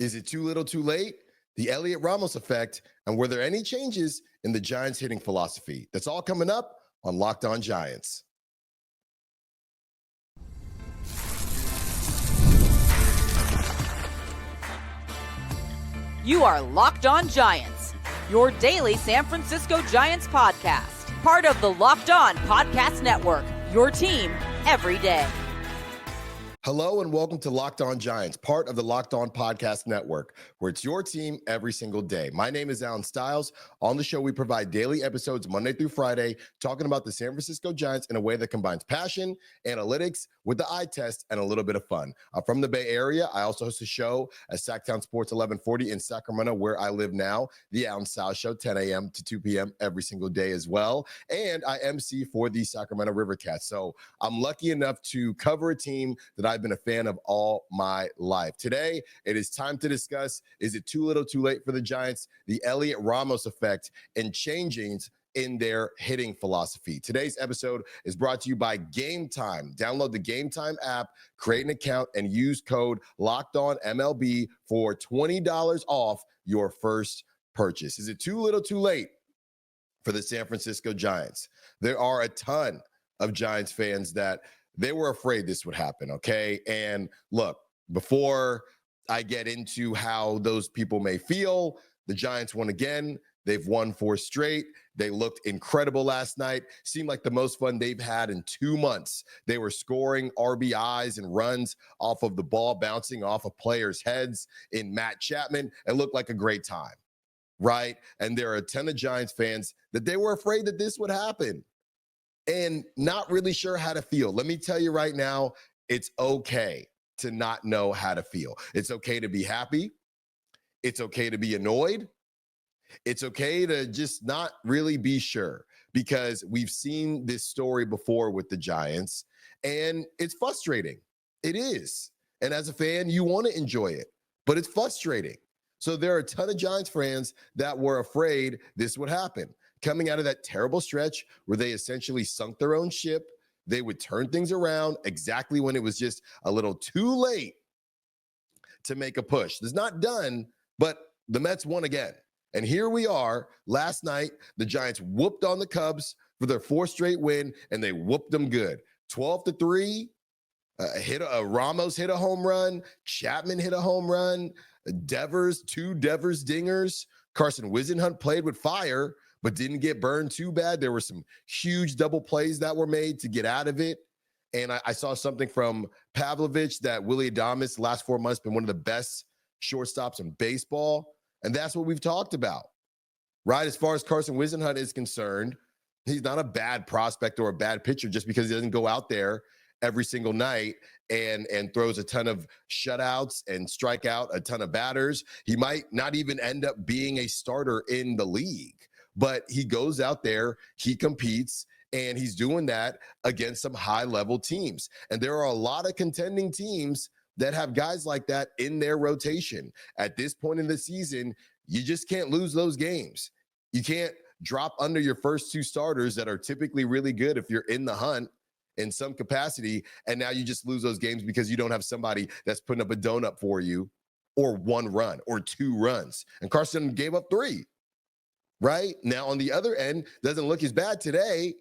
Is it too little too late? The Heliot Ramos effect, and were there any changes in the Giants hitting philosophy? That's all coming up on Locked On Giants. You are Locked On Giants, your daily San Francisco Giants podcast, part of the Locked On Podcast Network, your team every day. Hello and welcome to Locked On Giants, part of the Locked On Podcast Network, where it's your team every single day. My name is Alan Stiles. On the show, we provide daily episodes Monday through Friday, talking about the San Francisco Giants in a way that combines passion, analytics, with the eye test, and a little bit of fun. I'm from the Bay Area. I also host a show at Sacktown Sports 1140 in Sacramento, where I live now, the Alan Stiles Show, 10 a.m. to 2 p.m. every single day as well. And I MC for the Sacramento Rivercats. So I'm lucky enough to cover a team that I've been a fan of all my life. Today, it is time to discuss, is it too little too late for the Giants, the Heliot Ramos effect, and changings in their hitting philosophy. Today's episode is brought to you by Game Time. Download the Game Time app, create an account, and use code LOCKEDONMLB for $20 off your first purchase. Is it too little too late for the San Francisco Giants? There are a ton of Giants fans that they were afraid this would happen, okay? And look, before I get into how those people may feel, the Giants won again. They've won 4 straight. They looked incredible last night. Seemed like the most fun they've had in 2 months. They were scoring RBIs and runs off of the ball, bouncing off of players' heads in Matt Chapman. It looked like a great time, right? And there are a ton of Giants fans that they were afraid that this would happen and not really sure how to feel. Let me tell you right now, it's okay to not know how to feel. It's okay to be happy. It's okay to be annoyed. It's okay to just not really be sure, because we've seen this story before with the Giants, and it's frustrating. It is. And as a fan, you want to enjoy it, but it's frustrating. So there are a ton of Giants fans that were afraid this would happen. Coming out of that terrible stretch where they essentially sunk their own ship, they would turn things around exactly when it was just a little too late to make a push. It's not done, but the Mets won again. And here we are. Last night, the Giants whooped on the Cubs for their 4th straight win, and they whooped them good. 12-3. Ramos hit a home run. Chapman hit a home run. Devers, 2 Devers dingers. Carson Wisenhunt played with fire, but didn't get burned too bad. There were some huge double plays that were made to get out of it. And I saw something from Pavlovich that Willie Adames last 4 months been one of the best shortstops in baseball. And that's what we've talked about, right? As far as Carson Wisenhunt is concerned, he's not a bad prospect or a bad pitcher just because he doesn't go out there every single night and throws a ton of shutouts and strike out a ton of batters. He might not even end up being a starter in the league, but he goes out there, he competes, and he's doing that against some high-level teams. And there are a lot of contending teams that have guys like that in their rotation. At this point in the season, you just can't lose those games. You can't drop under your first 2 starters that are typically really good if you're in the hunt in some capacity, and now you just lose those games because you don't have somebody that's putting up a donut for you, or 1 run or 2 runs. And Carson gave up 3, right? Now, on the other end, doesn't look as bad today.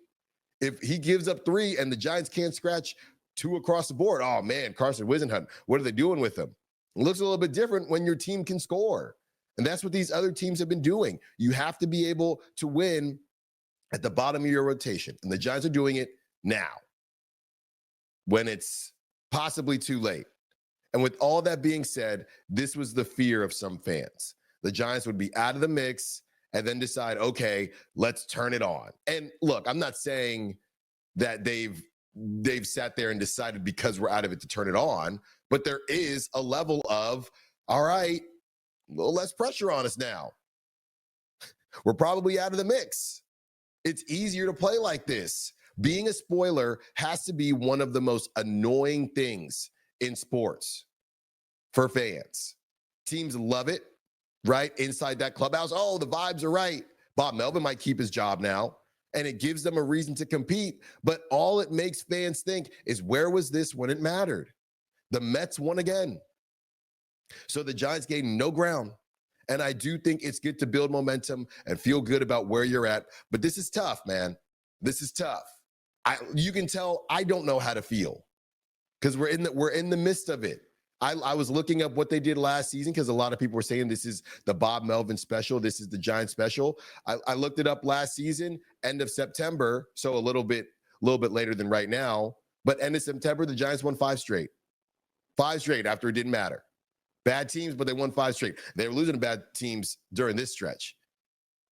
If he gives up 3 and the Giants can't scratch 2 across the board, oh man, Carson Wisenhunt, what are they doing with him? It looks a little bit different when your team can score. And that's what these other teams have been doing. You have to be able to win at the bottom of your rotation. And the Giants are doing it now, when it's possibly too late. And with all that being said, this was the fear of some fans. The Giants would be out of the mix and then decide, okay, let's turn it on. And look, I'm not saying that they've sat there and decided because we're out of it to turn it on, but there is a level of, all right, a little less pressure on us now. We're probably out of the mix. It's easier to play like this. Being a spoiler has to be one of the most annoying things in sports for fans. Teams love it, right? Inside that clubhouse, oh, the vibes are right. Bob Melvin might keep his job now, and it gives them a reason to compete. But all it makes fans think is, where was this when it mattered? The Mets won again. So the Giants gained no ground. And I do think it's good to build momentum and feel good about where you're at. But this is tough, man. This is tough. You can tell I don't know how to feel because we're in the midst of it. I was looking up what they did last season because a lot of people were saying this is the Bob Melvin special. This is the Giants special. I looked it up last season, end of September, so a little bit later than right now. But end of September, the Giants won 5 straight. 5 straight after it didn't matter. Bad teams, but they won 5 straight. They were losing to bad teams during this stretch.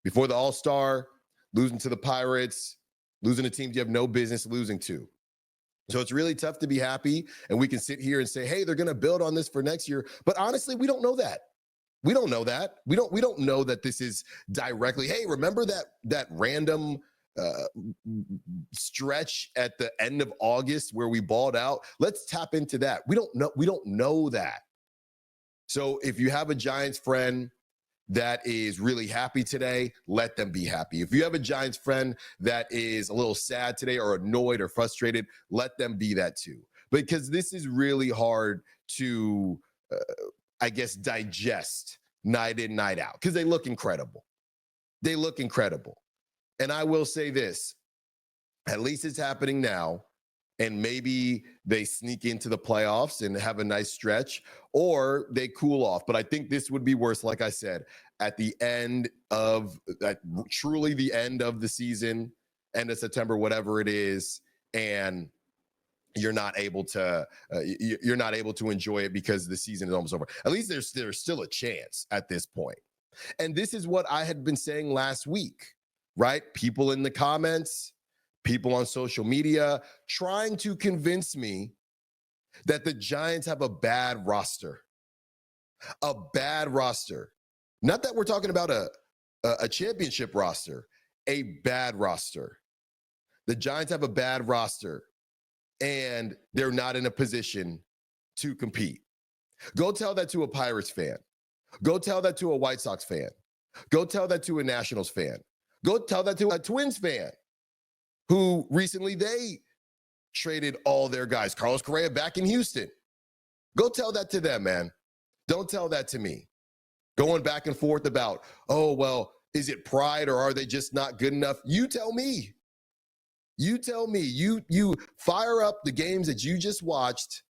Before the All-Star, losing to the Pirates, losing to teams you have no business losing to. So it's really tough to be happy, and we can sit here and say, hey, they're going to build on this for next year. But honestly, we don't know that. We don't know that. We don't know that this is directly, hey, remember that random stretch at the end of August where we balled out? Let's tap into that. We don't know that. So if you have a Giants friend that is really happy today, let them be happy. If you have a Giants friend that is a little sad today or annoyed or frustrated, let them be that too. Because this is really hard to, I guess, digest night in, night out, because they look incredible. They look incredible. And I will say this, at least it's happening now. And maybe they sneak into the playoffs and have a nice stretch, or they cool off. But I think this would be worse, like I said, at the end of truly the end of the season, end of September, whatever it is, and you're not able to enjoy it because the season is almost over. At least there's still a chance at this point. And this is what I had been saying last week, right? People in the comments, people on social media trying to convince me that the Giants have a bad roster. A bad roster. Not that we're talking about a championship roster, a bad roster. The Giants have a bad roster, and they're not in a position to compete. Go tell that to a Pirates fan. Go tell that to a White Sox fan. Go tell that to a Nationals fan. Go tell that to a Twins fan, who recently they traded all their guys. Carlos Correa back in Houston. Go tell that to them, man. Don't tell that to me. Going back and forth about, oh, well, is it pride or are they just not good enough? You tell me. You tell me. You fire up the games that you just watched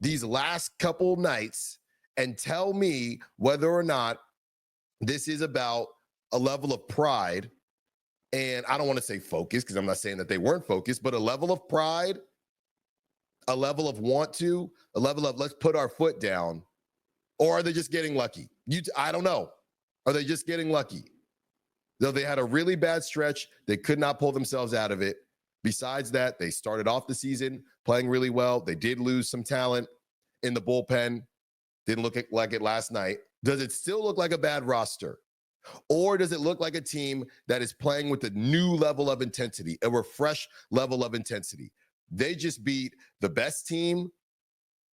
these last couple nights and tell me whether or not this is about a level of pride. And I don't want to say focus, because I'm not saying that they weren't focused, but a level of pride, a level of want to, a level of let's put our foot down. Or are they just getting lucky? I don't know. Are they just getting lucky? Though they had a really bad stretch, they could not pull themselves out of it. Besides that, they started off the season playing really well. They did lose some talent in the bullpen. Didn't look like it last night. Does it still look like a bad roster? Or does it look like a team that is playing with a new level of intensity, a refreshed level of intensity? They just beat the best team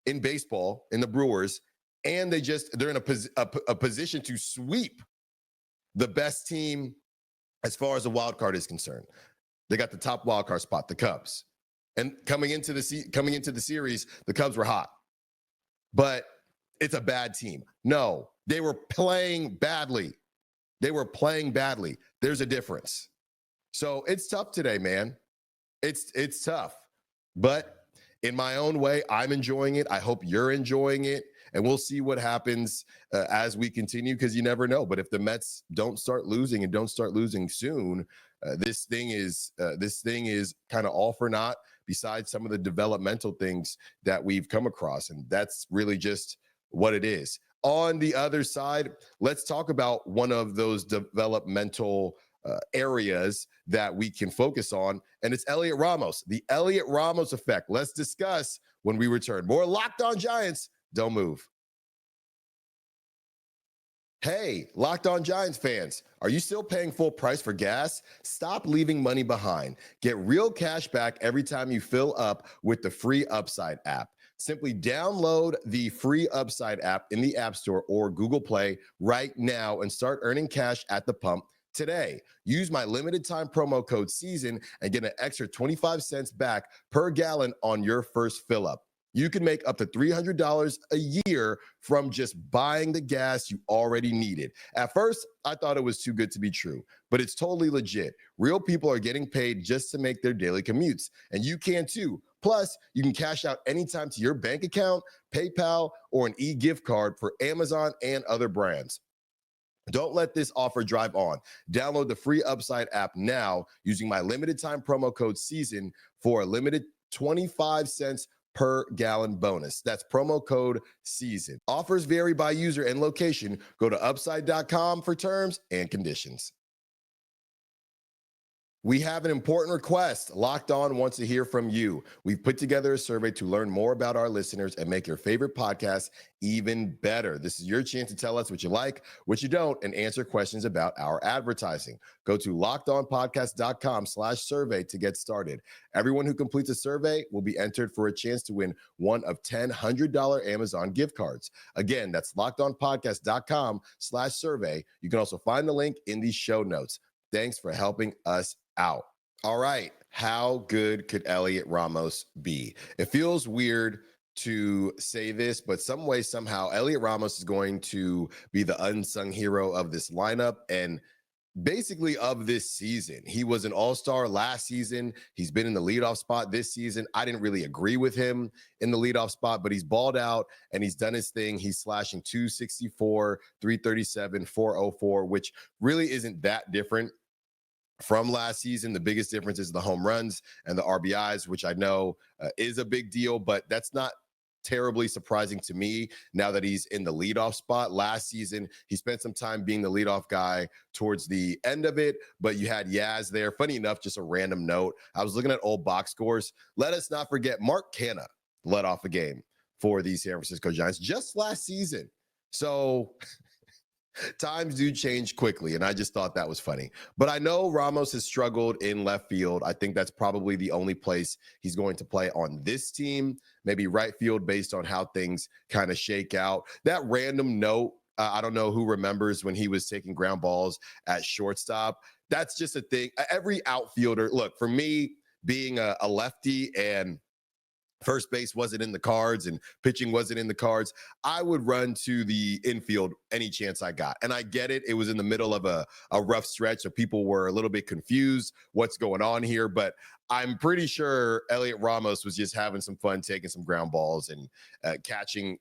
in baseball, in the Brewers, and they're in a position to sweep the best team as far as the wild card is concerned. They got the top wild card spot, the Cubs. And coming into the series, the Cubs were hot. But it's a bad team. No, they were playing badly. They were playing badly. There's a difference. So it's tough today, man. It's tough. But in my own way, I'm enjoying it. I hope you're enjoying it. And we'll see what happens as we continue, because you never know. But if the Mets don't start losing and don't start losing soon, this thing is kind of all for naught, besides some of the developmental things that we've come across. And that's really just what it is. On the other side, let's talk about one of those developmental areas that we can focus on, and it's Heliot Ramos, the Heliot Ramos effect. Let's discuss when we return. More Locked On Giants. Don't move. Hey, Locked On Giants fans, are you still paying full price for gas? Stop leaving money behind. Get real cash back every time you fill up with the free Upside app. Simply download the free Upside app in the App Store or Google Play right now and start earning cash at the pump today. Use my limited time promo code SEASON and get an extra 25 cents back per gallon on your first fill up. You can make up to $300 a year from just buying the gas you already needed. At first, I thought it was too good to be true, but it's totally legit. Real people are getting paid just to make their daily commutes, and you can too. Plus, you can cash out anytime to your bank account, PayPal, or an e-gift card for Amazon and other brands. Don't let this offer drive on. Download the free Upside app now using my limited time promo code SEASON for a limited 25 cents per gallon bonus. That's promo code SEASON. Offers vary by user and location. Go to upside.com for terms and conditions. We have an important request. Locked On wants to hear from you. We've put together a survey to learn more about our listeners and make your favorite podcast even better. This is your chance to tell us what you like, what you don't, and answer questions about our advertising. Go to lockedonpodcast.com/survey to get started. Everyone who completes a survey will be entered for a chance to win one of 10 $100 Amazon gift cards. Again, that's lockedonpodcast.com/survey. You can also find the link in the show notes. Thanks for helping us out. All right. How good could Heliot Ramos be? It feels weird to say this, but some way, somehow, Heliot Ramos is going to be the unsung hero of this lineup and basically of this season. He was an all-star last season. He's been in the leadoff spot this season. I didn't really agree with him in the leadoff spot, but he's balled out and he's done his thing. He's slashing 264, 337, 404, which really isn't that different from last season. The biggest difference is the home runs and the RBIs, which I know is a big deal, but that's not terribly surprising to me now that he's in the leadoff spot. Last season, he spent some time being the leadoff guy towards the end of it, but you had Yaz there. Funny enough, just a random note, I was looking at old box scores. Let us not forget Mark Canha led off a game for the San Francisco Giants just last season. So times do change quickly, and I just thought that was funny. But I know Ramos has struggled in left field. I think that's probably the only place he's going to play on this team, maybe right field based on how things kind of shake out. That random note, I don't know who remembers when he was taking ground balls at shortstop. That's just a thing. Every outfielder, look, for me, being a lefty and first base wasn't in the cards and pitching wasn't in the cards, I would run to the infield any chance I got. And I get it. It was in the middle of a rough stretch, so people were a little bit confused what's going on here. But I'm pretty sure Heliot Ramos was just having some fun taking some ground balls and catching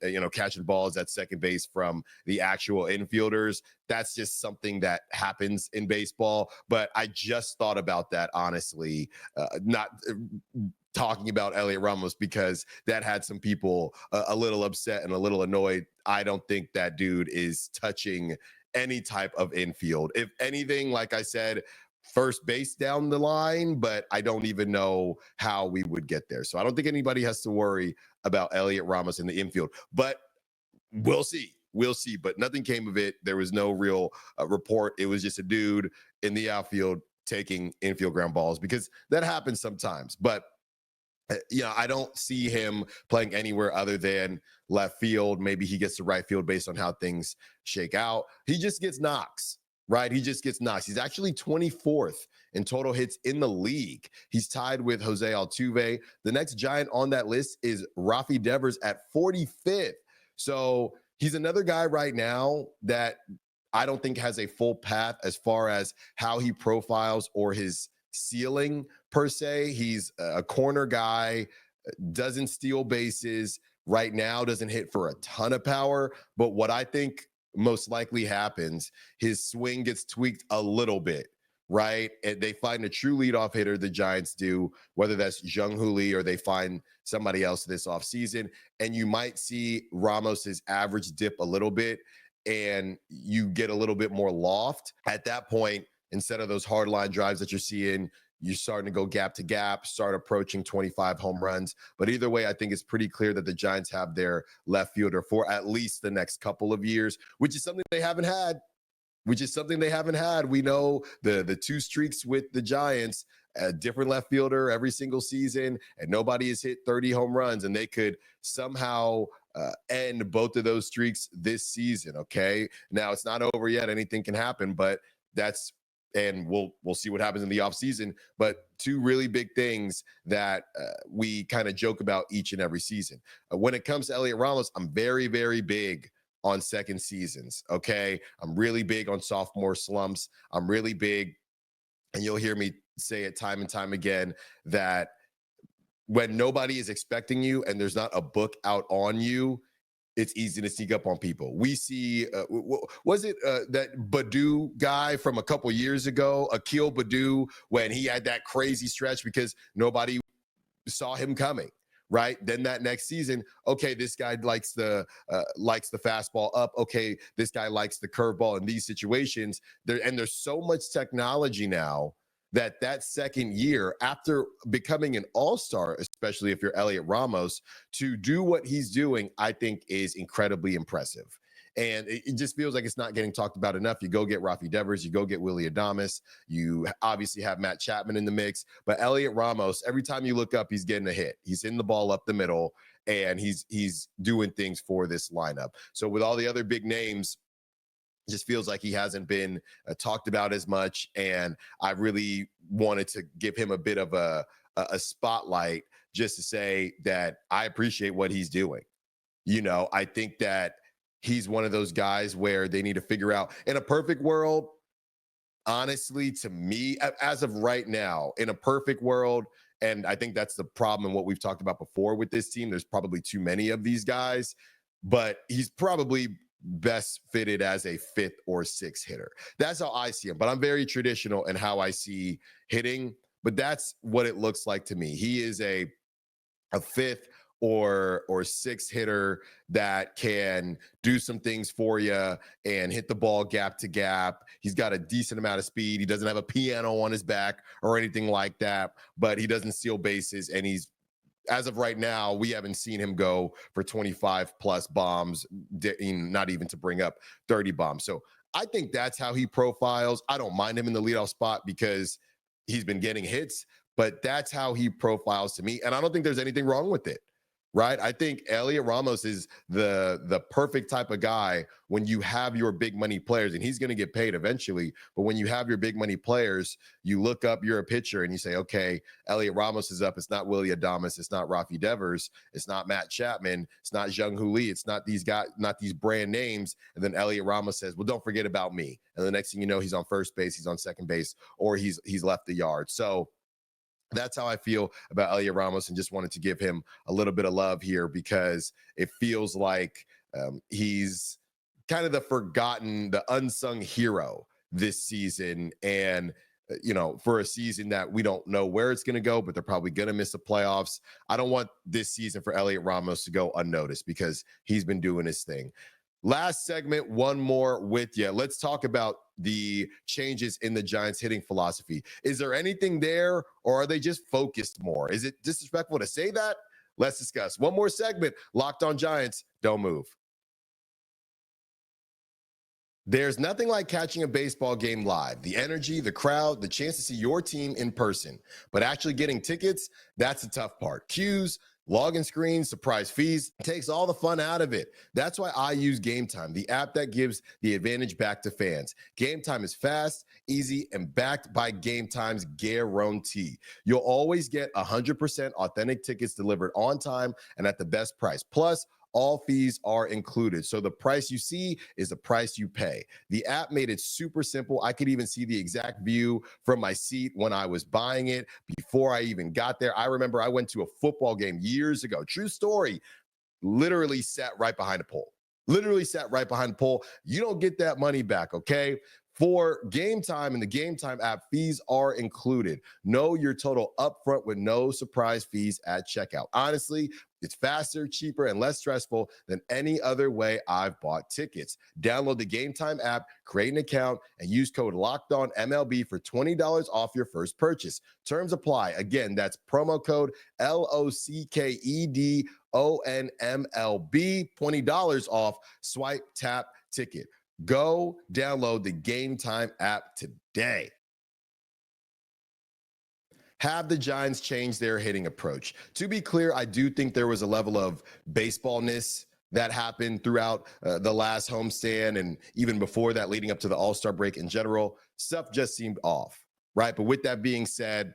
balls at second base from the actual infielders. That's just something that happens in baseball. But I just thought about that, honestly, not talking about Heliot Ramos, because that had some people a little upset and a little annoyed. I don't think that dude is touching any type of infield. If anything, like I said, first base down the line, but I don't even know how we would get there. So I don't think anybody has to worry about Heliot Ramos in the infield, but we'll see. We'll see. But nothing came of it. There was no real report. It was just a dude in the outfield taking infield ground balls, because that happens sometimes. But I don't see him playing anywhere other than left field. Maybe he gets to right field based on how things shake out. He just gets knocks, right? He just gets knocks. He's actually 24th in total hits in the league. He's tied with Jose Altuve. The next Giant on that list is Rafael Devers at 45th. So he's another guy right now that I don't think has a full path as far as how he profiles or his ceiling per se. He's a corner guy, doesn't steal bases right now, doesn't hit for a ton of power. But what I think most likely happens, his swing gets tweaked a little bit, right? And they find a true leadoff hitter, the Giants do, whether that's Jung-Hoo Lee or they find somebody else this offseason. And you might see Ramos's average dip a little bit and you get a little bit more loft. At that point, instead of those hard line drives that you're seeing, you're starting to go gap to gap, start approaching 25 home runs. But either way, I think it's pretty clear that the Giants have their left fielder for at least the next couple of years, which is something they haven't had. We know the two streaks with the Giants, a different left fielder every single season, and nobody has hit 30 home runs, and they could somehow end both of those streaks this season, okay? Now, it's not over yet. Anything can happen, but that's and we'll see what happens in the offseason. But two really big things that we kind of joke about each and every season. When it comes to Heliot Ramos, I'm very, very big on second seasons. Okay. I'm really big on sophomore slumps. I'm really big, and you'll hear me say it time and time again, that when nobody is expecting you and there's not a book out on you, it's easy to sneak up on people. We see, was it that Badu guy from a couple years ago, Akil Badu, when he had that crazy stretch because nobody saw him coming, right? Then that next season, okay, this guy likes the fastball up. Okay, this guy likes the curveball in these situations. There's so much technology now that second year, after becoming an all-star, especially if you're Heliot Ramos, to do what he's doing, I think is incredibly impressive. And it just feels like it's not getting talked about enough. You go get Rafael Devers, you go get Heliot Ramos, you obviously have Matt Chapman in the mix, but Heliot Ramos, every time you look up, he's getting a hit. He's hitting the ball up the middle, and he's doing things for this lineup. So with all the other big names, just feels like he hasn't been talked about as much, and I really wanted to give him a bit of a spotlight just to say that I appreciate what he's doing. I think that he's one of those guys where they need to figure out, in a perfect world, honestly, to me, as of right now, in a perfect world, and I think that's the problem and what we've talked about before with this team, there's probably too many of these guys, but he's probably best fitted as a fifth or sixth hitter. That's how I see him, but I'm very traditional in how I see hitting, but that's what it looks like to me. He is a fifth or sixth hitter that can do some things for you and hit the ball gap to gap. He's got a decent amount of speed. He doesn't have a piano on his back or anything like that, but he doesn't steal bases, and as of right now, we haven't seen him go for 25 plus bombs, not even to bring up 30 bombs. So I think that's how he profiles. I don't mind him in the leadoff spot because he's been getting hits, but that's how he profiles to me. And I don't think there's anything wrong with it, right? I think Heliot Ramos is the perfect type of guy when you have your big money players, and he's going to get paid eventually. But when you have your big money players, you look up, you're a pitcher, and you say, okay, Heliot Ramos is up. It's not Willie Adames. It's not Rafael Devers. It's not Matt Chapman. It's not Jung-Hoo Lee. It's not these guys, not these brand names. And then Heliot Ramos says, well, don't forget about me. And the next thing you know, he's on first base, he's on second base, or he's left the yard. So that's how I feel about Heliot Ramos, and just wanted to give him a little bit of love here because it feels like he's kind of the unsung hero this season. And, for a season that we don't know where it's going to go, but they're probably going to miss the playoffs. I don't want this season for Heliot Ramos to go unnoticed because he's been doing his thing. Last segment, one more with you. Let's talk about the changes in the Giants hitting philosophy. Is there anything there, or are they just focused more? Is it disrespectful to say that? Let's discuss. One more segment, Locked On Giants. Don't move. There's nothing like catching a baseball game live. The energy, the crowd, the chance to see your team in person. But actually getting tickets, that's the tough part. Queues, login screens, surprise fees, takes all the fun out of it. That's why I use Game Time, the app that gives the advantage back to fans. Game Time is fast, easy, and backed by Game Time's guarantee. You'll always get 100% authentic tickets delivered on time and at the best price. Plus, all fees are included. So the price you see is the price you pay. The app made it super simple. I could even see the exact view from my seat when I was buying it before I even got there. I remember I went to a football game years ago. True story. Literally sat right behind a pole. You don't get that money back, okay? For Game Time and the Game Time app, fees are included. Know your total upfront with no surprise fees at checkout. Honestly, it's faster, cheaper, and less stressful than any other way I've bought tickets. Download the Game Time app, create an account, and use code LOCKEDONMLB for $20 off your first purchase. Terms apply. Again, that's promo code LOCKEDONMLB, $20 off. Swipe, tap, ticket. Go download the Game Time app today. Have the Giants change their hitting approach? To be clear, I do think there was a level of baseballness that happened throughout the last homestand and even before that, leading up to the All-Star break in general, stuff just seemed off, right? But with that being said,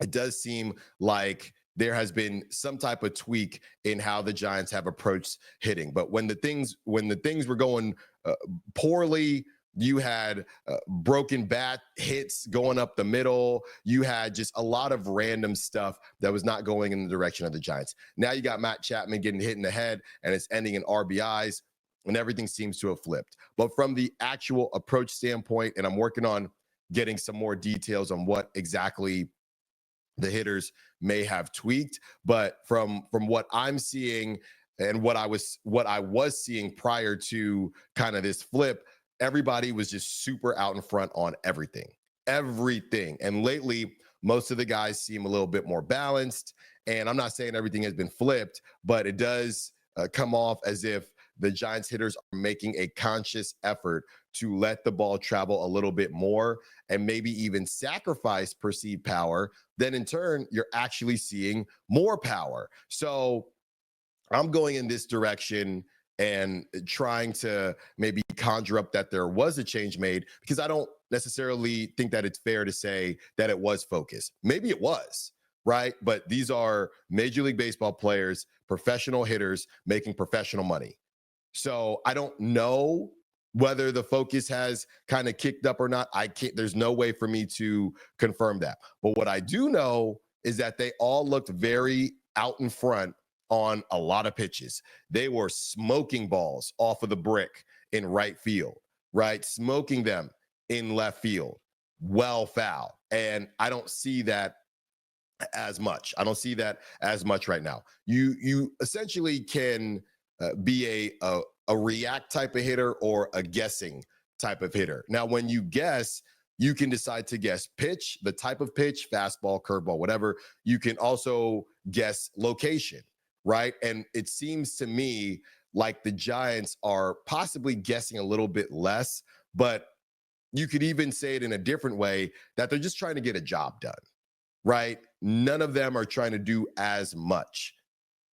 it does seem like there has been some type of tweak in how the Giants have approached hitting. But when the things were going poorly, you had broken bat hits going up the middle. You had just a lot of random stuff that was not going in the direction of the Giants. Now you got Matt Chapman getting hit in the head, and it's ending in RBIs, and everything seems to have flipped. But from the actual approach standpoint, and I'm working on getting some more details on what exactly the hitters may have tweaked, but from what I'm seeing and what I was seeing prior to kind of this flip, everybody was just super out in front on everything. And lately, most of the guys seem a little bit more balanced. And I'm not saying everything has been flipped, but it does come off as if the Giants hitters are making a conscious effort to let the ball travel a little bit more and maybe even sacrifice perceived power. Then in turn, you're actually seeing more power. So I'm going in this direction and trying to maybe conjure up that there was a change made, because I don't necessarily think that it's fair to say that it was focused. Maybe it was, right? But these are Major League Baseball players, professional hitters making professional money. So I don't know whether the focus has kind of kicked up or not. There's no way for me to confirm that. But what I do know is that they all looked very out in front on a lot of pitches. They were smoking balls off of the brick in right field, right? Smoking them in left field, well foul. And I don't see that as much. I don't see that as much right now. You essentially can be a react type of hitter or a guessing type of hitter. Now, when you guess, you can decide to guess pitch, the type of pitch, fastball, curveball, whatever. You can also guess location, right? And it seems to me like the Giants are possibly guessing a little bit less, but you could even say it in a different way, that they're just trying to get a job done, right? None of them are trying to do as much.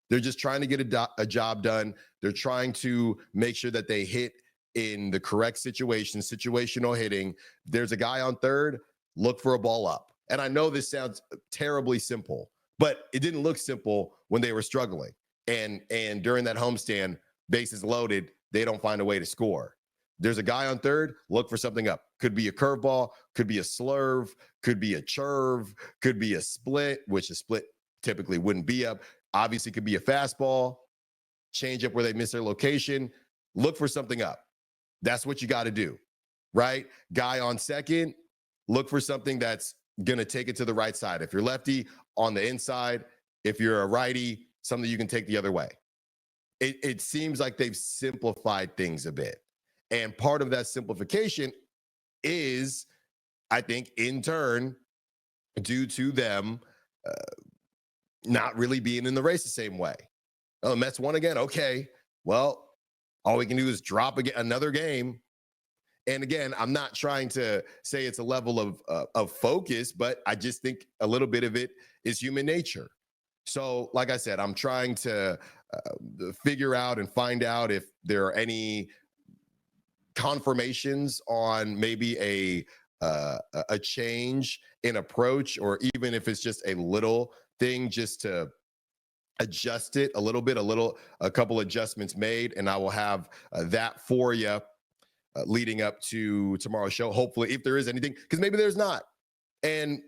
They're just trying to get a job done. They're trying to make sure that they hit in the correct situation, situational hitting. There's a guy on third, look for a ball up. And I know this sounds terribly simple, but it didn't look simple when they were struggling. And during that homestand, bases loaded, they don't find a way to score. There's a guy on third, look for something up. Could be a curveball, could be a slurve, could be a churve, could be a split, which a split typically wouldn't be up. Obviously, could be a fastball, change up where they miss their location. Look for something up. That's what you got to do, right? Guy on second, look for something that's going to take it to the right side. If you're lefty, on the inside. If you're a righty, something you can take the other way. It seems like they've simplified things a bit. And part of that simplification is, I think, in turn, due to them not really being in the race the same way. Oh, the Mets won again. Okay, well, all we can do is drop another game. And again, I'm not trying to say it's a level of focus, but I just think a little bit of it is human nature. So, like I said, I'm trying to figure out and find out if there are any confirmations on maybe a change in approach, or even if it's just a little thing just to adjust it a little bit, a couple adjustments made, and I will have that for you leading up to tomorrow's show. Hopefully, if there is anything, because maybe there's not. And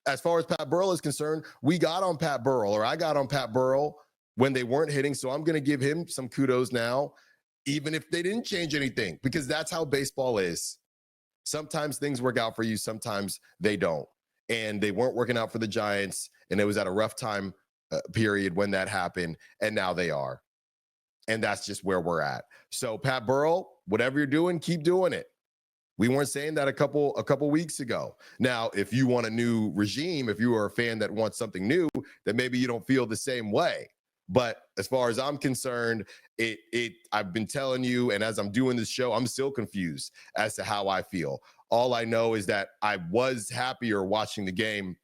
as far as Pat Burrell is concerned, we got on Pat Burrell, or I got on Pat Burrell when they weren't hitting. So I'm going to give him some kudos now, even if they didn't change anything, because that's how baseball is. Sometimes things work out for you, sometimes they don't. And they weren't working out for the Giants, and it was at a rough time period when that happened, and now they are. And that's just where we're at. So Pat Burrell, whatever you're doing, keep doing it. We weren't saying that a couple weeks ago. Now, if you want a new regime, if you are a fan that wants something new, then maybe you don't feel the same way. But as far as I'm concerned, I've been telling you, and as I'm doing this show, I'm still confused as to how I feel. All I know is that I was happier watching the game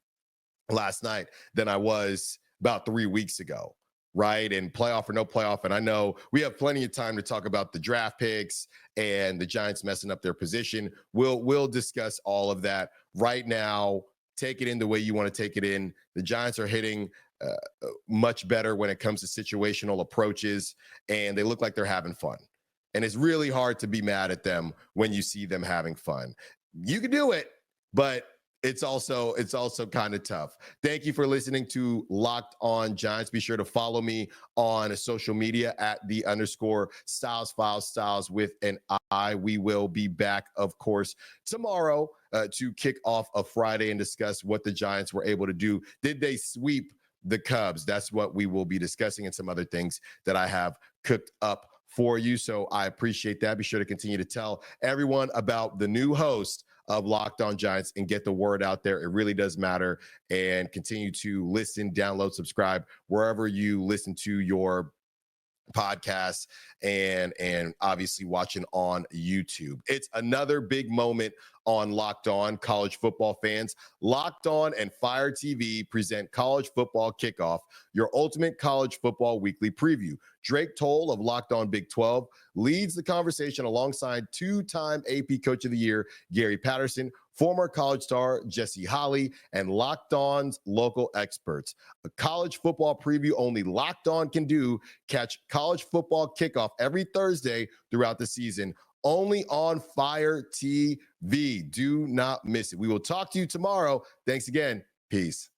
last night than I was about 3 weeks ago. right? And playoff or no playoff. And I know we have plenty of time to talk about the draft picks and the Giants messing up their position. We'll discuss all of that right now. Take it in the way you want to take it in. The Giants are hitting much better when it comes to situational approaches, and they look like they're having fun. And it's really hard to be mad at them when you see them having fun. You can do it, but it's also kind of tough. Thank you for listening to Locked On Giants. Be sure to follow me on social media at @the_Styles Files, Styles with an I. We will be back, of course, tomorrow to kick off a Friday and discuss what the Giants were able to do. Did they sweep the Cubs? That's what we will be discussing, and some other things that I have cooked up for you. So I appreciate that. Be sure to continue to tell everyone about the new host of Locked On Giants and get the word out there. It really does matter. And continue to listen, download, subscribe wherever you listen to your podcasts, and obviously watching on YouTube. It's another big moment on Locked On. College football fans, Locked On and Fire TV present College Football Kickoff, your ultimate college football weekly preview. Drake Toll of Locked On Big 12 leads the conversation alongside two-time AP Coach of the Year Gary Patterson, former college star Jesse Holley, and Locked On's local experts. A college football preview only Locked On can do. Catch College Football Kickoff every Thursday throughout the season, only on Fire TV. Do not miss it. We will talk to you tomorrow. Thanks again. Peace.